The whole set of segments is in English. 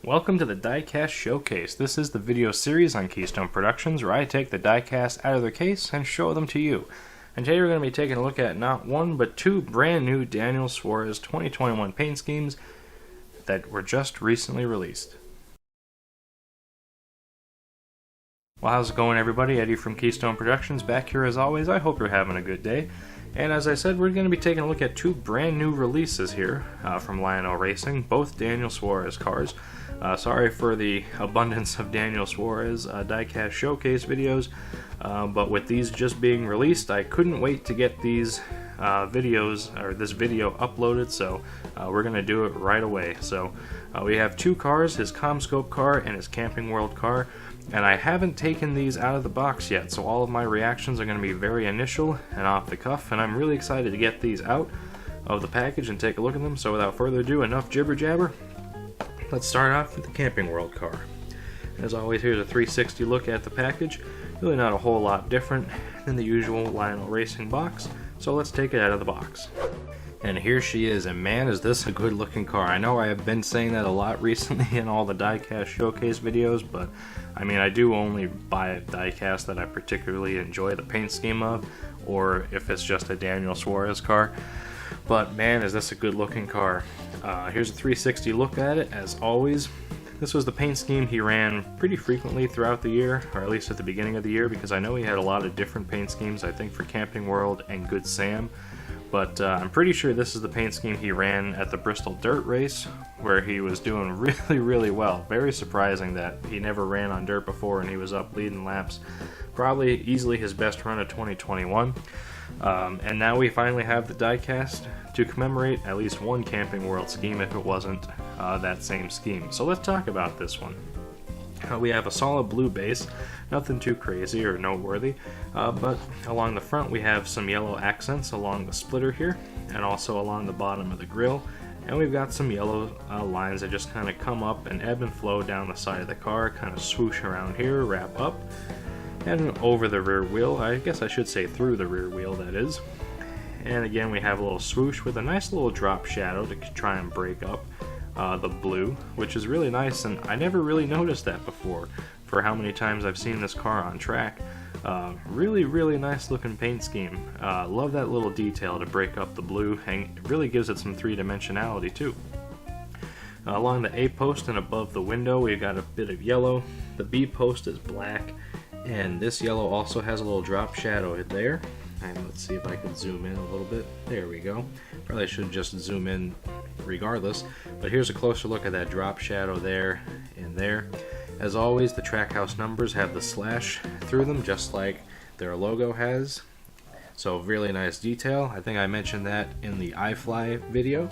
Welcome to the Diecast Showcase. This is the video series on Keystone Productions where I take the diecast out of their case and show them to you. And today we're going to be taking a look at not one but two brand new Daniel Suarez 2021 paint schemes that were just recently released. Well, how's it going, everybody? Eddie from Keystone Productions back here as always. I hope you're having a good day. And as I said, we're going to be taking a look at two brand new releases here from Lionel Racing, both Daniel Suarez cars. Sorry for the abundance of Daniel Suarez Diecast Showcase videos, but with these just being released, I couldn't wait to get these videos, or this video uploaded, so we're going to do it right away. So we have two cars, his Commscope car and his Camping World car, and I haven't taken these out of the box yet, so all of my reactions are going to be very initial and off the cuff, and I'm really excited to get these out of the package and take a look at them. So without further ado, enough jibber jabber. Let's start off with the Camping World car. As always, here's a 360 look at the package. Really not a whole lot different than the usual Lionel Racing box, so let's take it out of the box. And here she is, and man, is this a good looking car. I know I have been saying that a lot recently in all the Diecast Showcase videos, but I mean, I do only buy a diecast that I particularly enjoy the paint scheme of, or if it's just a Daniel Suarez car. But man, is this a good looking car. Here's a 360 look at it. As always, this was the paint scheme he ran pretty frequently throughout the year, or at least at the beginning of the year, because I know he had a lot of different paint schemes, I think for Camping World and Good Sam. But I'm pretty sure this is the paint scheme he ran at the Bristol Dirt Race, where he was doing really well. Very surprising that he never ran on dirt before and he was up leading laps. Probably easily his best run of 2021. And now we finally have the diecast to commemorate at least one Camping World scheme if it wasn't that same scheme. So let's talk about this one. We have a solid blue base, nothing too crazy or noteworthy, but along the front we have some yellow accents along the splitter here, and also along the bottom of the grille, and we've got some yellow lines that just kind of come up and ebb and flow down the side of the car, kind of swoosh around here, wrap up, and over the rear wheel. I guess I should say through the rear wheel, that is. And again, we have a little swoosh with a nice little drop shadow to try and break up the blue, which is really nice, and I never really noticed that before for how many times I've seen this car on track. Really nice looking paint scheme. Love that little detail to break up the blue, and it really gives it some three-dimensionality too. Along the A post and above the window we've got a bit of yellow. The B post is black, and this yellow also has a little drop shadow there. And let's see if I can zoom in a little bit. There we go. Probably should just zoom in regardless, but here's a closer look at that drop shadow there and there. As always, the Trackhouse numbers have the slash through them, just like their logo has. So really nice detail. I think I mentioned that in the iFly video.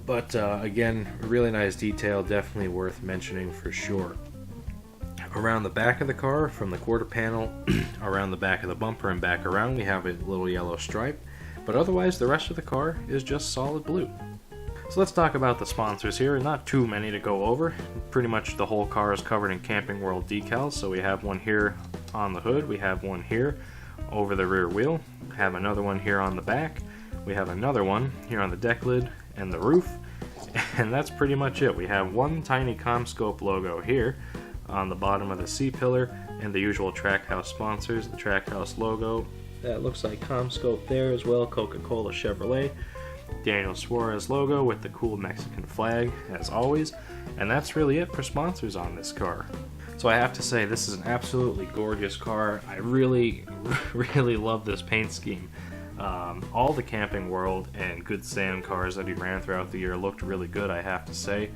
But again, really nice detail, definitely worth mentioning for sure. Around the back of the car, from the quarter panel around the back of the bumper and back around, we have a little yellow stripe, but otherwise the rest of the car is just solid blue. So let's talk about the sponsors here. Not too many to go over. Pretty much the whole car is covered in Camping World decals, so we have one here on the hood, we have one here over the rear wheel, we have another one here on the back, we have another one here on the deck lid and the roof, and that's pretty much it. We have one tiny Commscope logo here on the bottom of the C-pillar, and the usual Trackhouse sponsors, the Trackhouse logo, that looks like Commscope there as well, Coca-Cola, Chevrolet, Daniel Suarez logo with the cool Mexican flag as always, and that's really it for sponsors on this car. So I have to say, this is an absolutely gorgeous car. I really love this paint scheme. All the Camping World and Good Sam cars that he ran throughout the year looked really good, I have to say.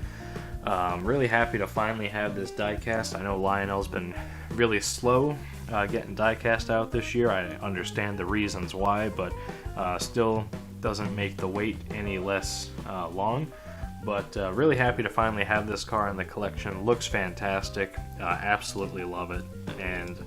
Really happy to finally have this diecast. I know Lionel's been really slow getting diecast out this year. I understand the reasons why, but still doesn't make the wait any less long. But really happy to finally have this car in the collection. Looks fantastic. Absolutely love it. And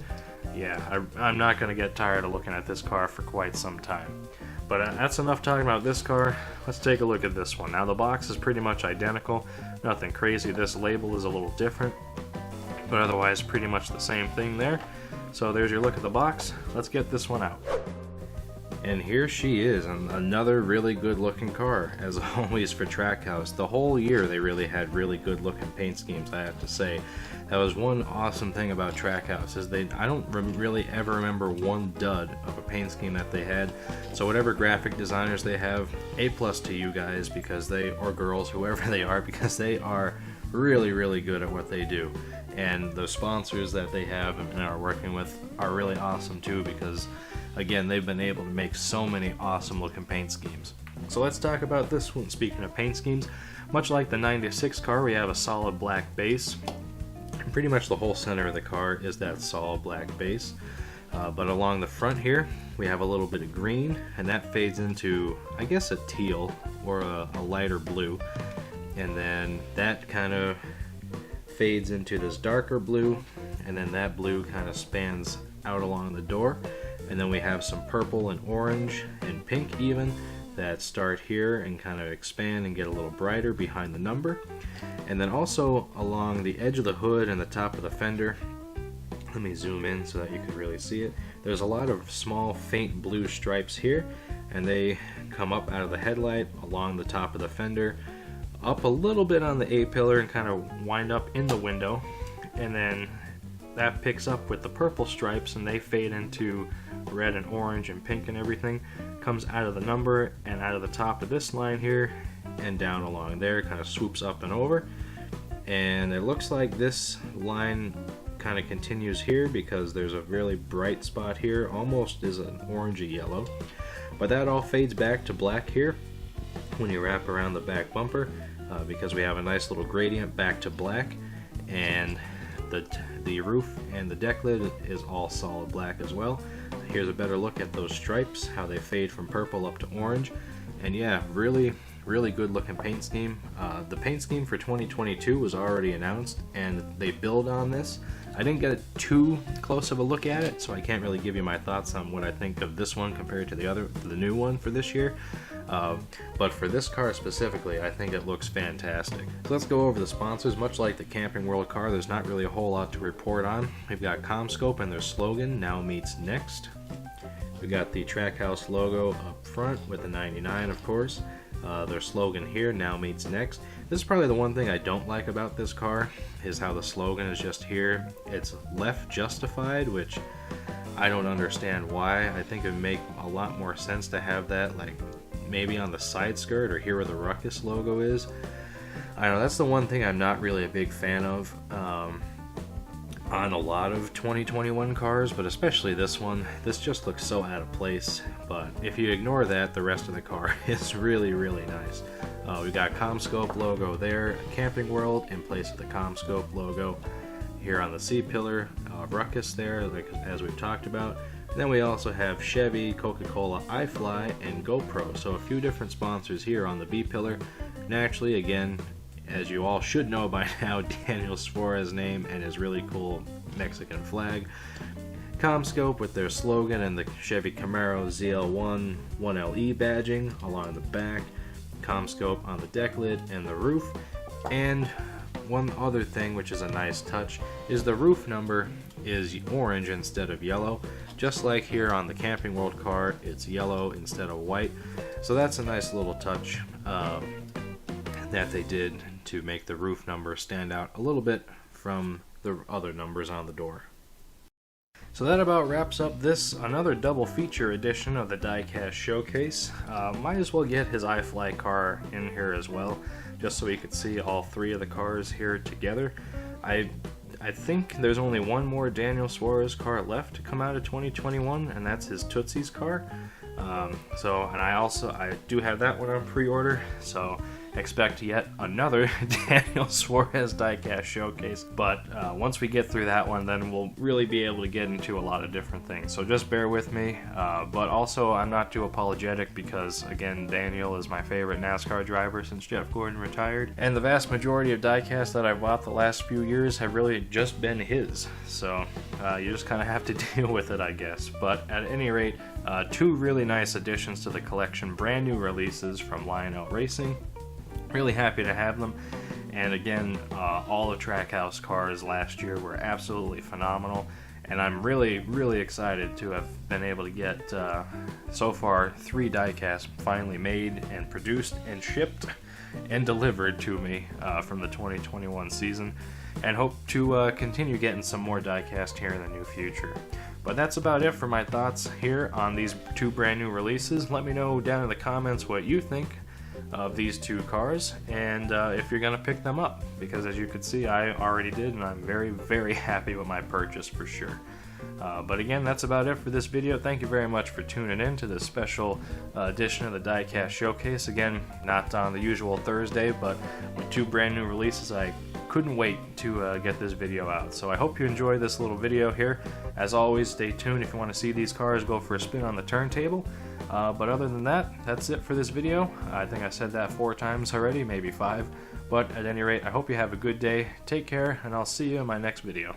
yeah, I'm not going to get tired of looking at this car for quite some time. But that's enough talking about this car. Let's take a look at this one. Now the box is pretty much identical. Nothing crazy. This label is a little different, but otherwise pretty much the same thing there. So there's your look at the box. Let's get this one out. And here she is, another really good looking car, as always for Trackhouse. The whole year they really had really good looking paint schemes, I have to say. That was one awesome thing about Trackhouse, is I don't really ever remember one dud of a paint scheme that they had. So whatever graphic designers they have, A+ to you guys, because or girls, whoever they are, because they are really, really good at what they do. And the sponsors that they have and are working with are really awesome too, because again, they've been able to make so many awesome looking paint schemes. So let's talk about this one. Speaking of paint schemes, much like the 96 car, we have a solid black base. And pretty much the whole center of the car is that solid black base. But along the front here, we have a little bit of green, and that fades into, I guess, a teal or a lighter blue. And then that kind of fades into this darker blue, and then that blue kind of spans out along the door. And then we have some purple and orange and pink even that start here and kind of expand and get a little brighter behind the number. And then also along the edge of the hood and the top of the fender, let me zoom in so that you can really see it. There's a lot of small faint blue stripes here, and they come up out of the headlight, along the top of the fender, up a little bit on the A-pillar and kind of wind up in the window. And then that picks up with the purple stripes, and they fade into red and orange and pink and everything. Comes out of the number and out of the top of this line here and down along there, kind of swoops up and over. And it looks like this line kind of continues here, because there's a really bright spot here, almost is an orangey yellow. But that all fades back to black here when you wrap around the back bumper, because we have a nice little gradient back to black. And the roof and the deck lid is all solid black as well. Here's a better look at those stripes, how they fade from purple up to orange. And yeah, really, really good looking paint scheme. The paint scheme for 2022 was already announced, and they build on this. I didn't get too close of a look at it, so I can't really give you my thoughts on what I think of this one compared to the new one for this year. But for this car specifically, I think it looks fantastic. So let's go over the sponsors. Much like the Camping World car, there's not really a whole lot to report on. We've got Commscope and their slogan, "Now Meets Next." We got the Trackhouse logo up front with the 99, of course. Their slogan here, "Now Meets Next." This is probably the one thing I don't like about this car, is how the slogan is just here. It's left justified, which I don't understand why. I think it would make a lot more sense to have that like maybe on the side skirt or here where the Ruckus logo is. I don't know, that's the one thing I'm not really a big fan of on a lot of 2021 cars, but especially this one. This just looks so out of place, but if you ignore that, the rest of the car is really, really nice. We got Commscope logo there, Camping World in place of the Commscope logo here on the C-pillar, Ruckus there, like as we've talked about. And then we also have Chevy, Coca-Cola, iFly, and GoPro. So a few different sponsors here on the B-pillar. Naturally, again, as you all should know by now, Daniel Suarez name and his really cool Mexican flag. Commscope with their slogan and the Chevy Camaro ZL1 1LE badging along the back. Commscope on the deck lid and the roof. And one other thing which is a nice touch is the roof number is orange instead of yellow. Just like here on the Camping World car, it's yellow instead of white. So that's a nice little touch that they did to make the roof number stand out a little bit from the other numbers on the door. So that about wraps up this, another double feature edition of the Diecast Showcase. Might as well get his iFly car in here as well, just so we could see all three of the cars here together. I think there's only one more Daniel Suarez car left to come out of 2021, and that's his Tootsie's car. I do have that one on pre-order, so expect yet another Daniel Suarez Diecast Showcase. But once we get through that one, then we'll really be able to get into a lot of different things. So just bear with me. But also, I'm not too apologetic because, again, Daniel is my favorite NASCAR driver since Jeff Gordon retired. And the vast majority of diecasts that I've bought the last few years have really just been his. So you just kind of have to deal with it, I guess. But at any rate, two really nice additions to the collection, brand new releases from Lionel Racing. Really happy to have them. And again, all the Trackhouse cars last year were absolutely phenomenal. and I'm really excited to have been able to get so far 3 diecasts finally made and produced and shipped and delivered to me from the 2021 season, and hope to continue getting some more diecast here in the near future. But that's about it for my thoughts here on these 2 brand new releases. Let me know down in the comments what you think of these 2 cars, and if you're gonna pick them up, because as you can see I already did, and I'm very happy with my purchase for sure. But again, that's about it for this video. Thank you very much for tuning in to this special edition of the Diecast Showcase. Again, not on the usual Thursday, but with 2 brand new releases, I couldn't wait to get this video out. So I hope you enjoy this little video here. As always, stay tuned if you want to see these cars go for a spin on the turntable. But other than that, that's it for this video. I think I said that 4 times already, maybe 5. But at any rate, I hope you have a good day. Take care, and I'll see you in my next video.